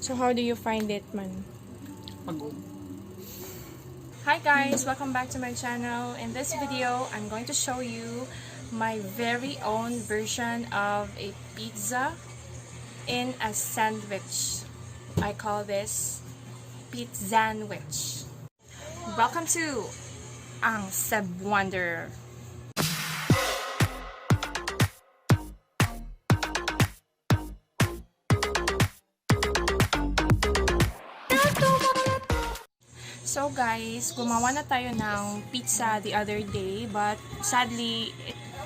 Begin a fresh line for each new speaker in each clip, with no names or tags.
So how do you find it, man?
Pagod.
Hi guys! Welcome back to my channel. In this video, I'm going to show you my very own version of a pizza in a sandwich. I call this pizzandwich. Welcome to Ang Cebujuanderer. So guys, gumawa na tayo ng pizza the other day, but sadly,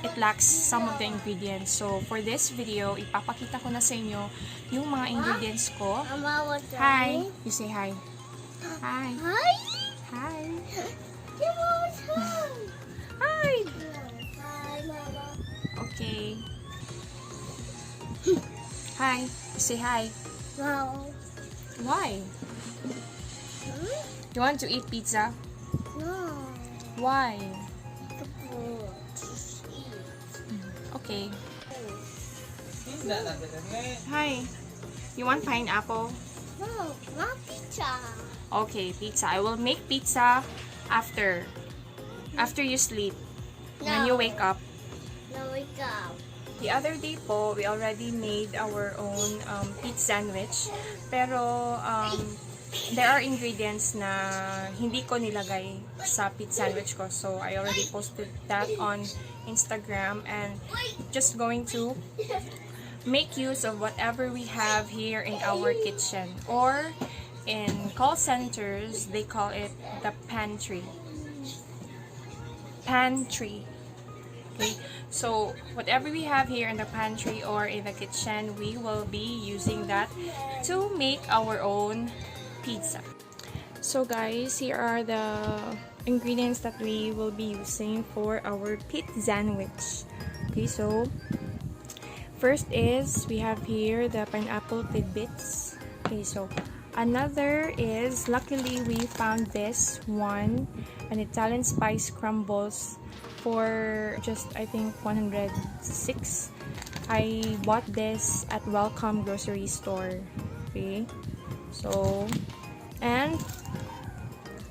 it lacks some of the ingredients. So for this video, ipapakita ko na sa inyo yung mga ingredients ko. Hi! You say hi. Hi!
Hi!
Hi!
Hi!
Hi!
Hi, Mama.
Okay. Hi! You say hi.
No.
Why? You want to eat pizza?
No.
Why? Okay. Hi. You want pineapple?
No, not pizza.
Okay, pizza. I will make pizza after you sleep. When you wake up.
No, wake up.
The other day po, we already made our own pizza sandwich. Pero there are ingredients na hindi ko nilagay sa pizza sandwich ko. So I already posted that on Instagram, and just going to make use of whatever we have here in our kitchen, or in call centers they call it the pantry. Okay, so whatever we have here in the pantry or in the kitchen, we will be using that to make our own pizza. So guys, here are the ingredients that we will be using for our pizza sandwich. Okay, so first is we have here the pineapple tidbits. Okay, so another is, luckily we found this one, an Italian spice crumbles for just I think 106. I bought this at Welcome grocery store. Okay, so and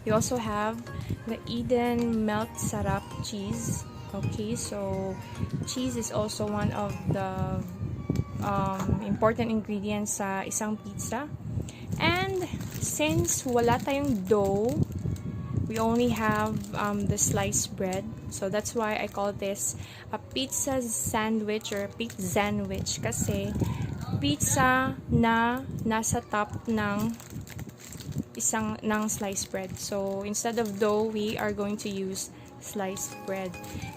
we also have the Eden melt syrup cheese. Okay, so cheese is also one of the important ingredients sa isang pizza. And since wala tayong dough, we only have the sliced bread. So that's why I call this a pizza sandwich or a pizza sandwich, kasi pizza na nasa top ng sliced bread. So instead of dough, we are going to use sliced bread.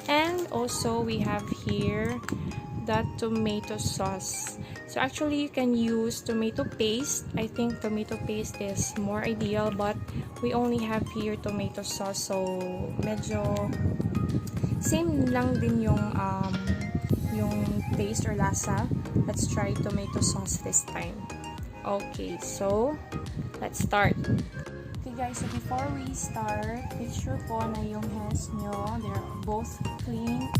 And also we have here the tomato sauce. So actually you can use tomato paste. I think tomato paste is more ideal, but we only have here tomato sauce, so medyo same lang din yung taste or lasa. Let's try tomato sauce this time. Okay, so let's start. Okay guys, so before we start, make sure po na yung hands nyo, they're both clean.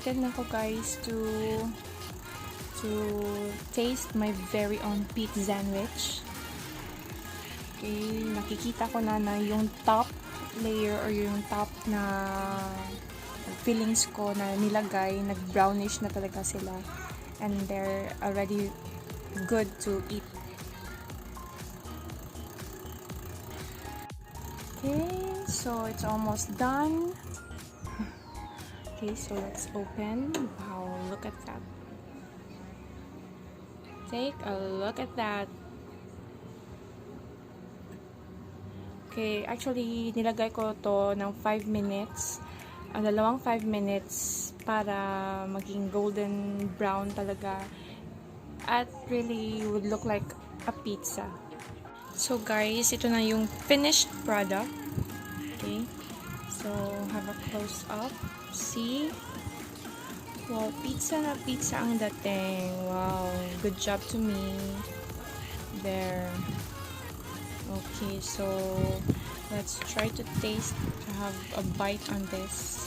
excited na ako guys to taste my very own pizzandwich. Okay, nakikita ko na yung top layer or yung top na fillings ko na nilagay, nag-brownish na talaga sila. And they're already good to eat. Okay, so it's almost done. Okay, so let's open. Wow, look at that. Take a look at that. Okay, actually, nilagay ko to ng 5 minutes. Dalawang 5 minutes para maging golden brown talaga. At really would look like a pizza. So guys, ito na yung finished product. Okay, so have a close up. See? Wow, pizza na pizza ang dating. Wow, good job to me. There. Okay, so let's try to taste, have a bite on this.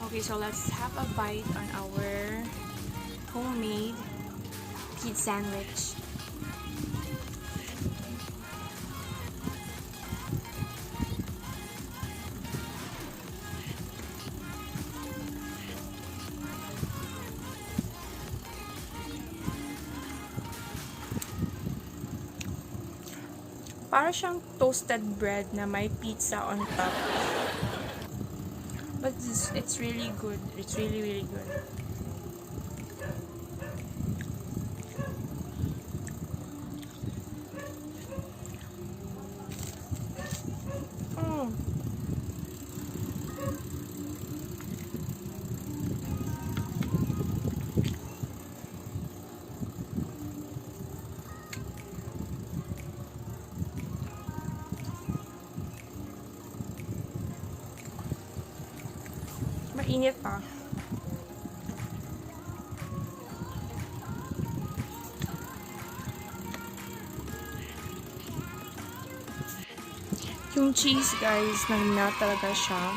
Okay, so let's have a bite on our homemade pizza sandwich. Para siyang toasted bread na may pizza on top. But it's really good. It's really, really good. Mainit pa. Yung cheese guys, nag-melt talaga siya.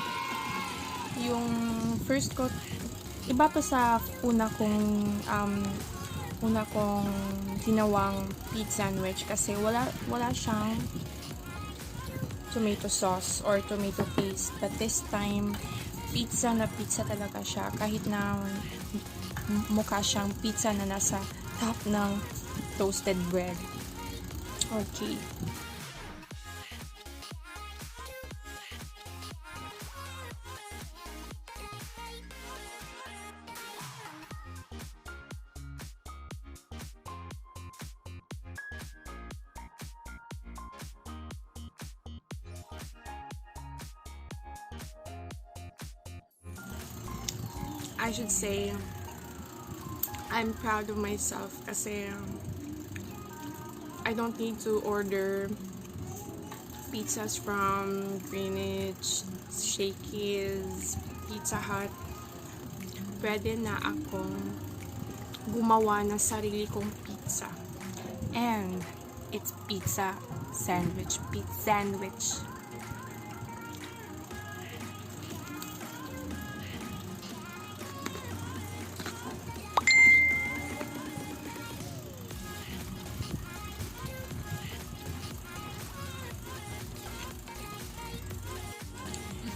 Yung first coat, iba to sa una kong ginawang pizza sandwich kasi wala siyang tomato sauce or tomato paste. But this time, pizza na pizza talaga siya. Kahit na mukha siyang pizza na nasa top ng toasted bread. Okay. I should say, I'm proud of myself kasi I don't need to order pizzas from Greenwich, Shakey's, Pizza Hut. Pwede na akong gumawa ng sarili kong pizza. And it's pizza sandwich.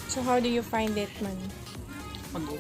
So how do you find it, man?
Pagod.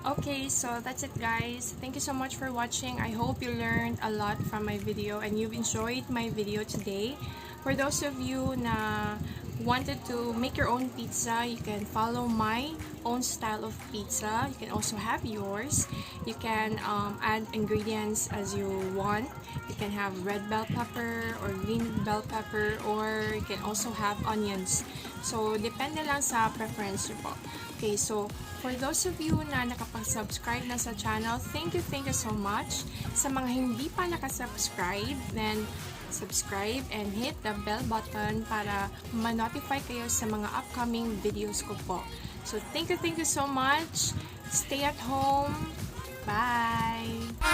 Okay, so that's it guys. Thank you so much for watching. I hope you learned a lot from my video and you've enjoyed my video today. For those of you na wanted to make your own pizza, you can follow my own style of pizza. You can also have yours. You can add ingredients as you want. You can have red bell pepper or green bell pepper, or you can also have onions. So, depende lang sa preference nyo po. Okay, so for those of you na nakapag-subscribe na sa channel, thank you so much. Sa mga hindi pa nakasubscribe, then subscribe and hit the bell button para ma-notify kayo sa mga upcoming videos ko po. So thank you so much. Stay at home. Bye!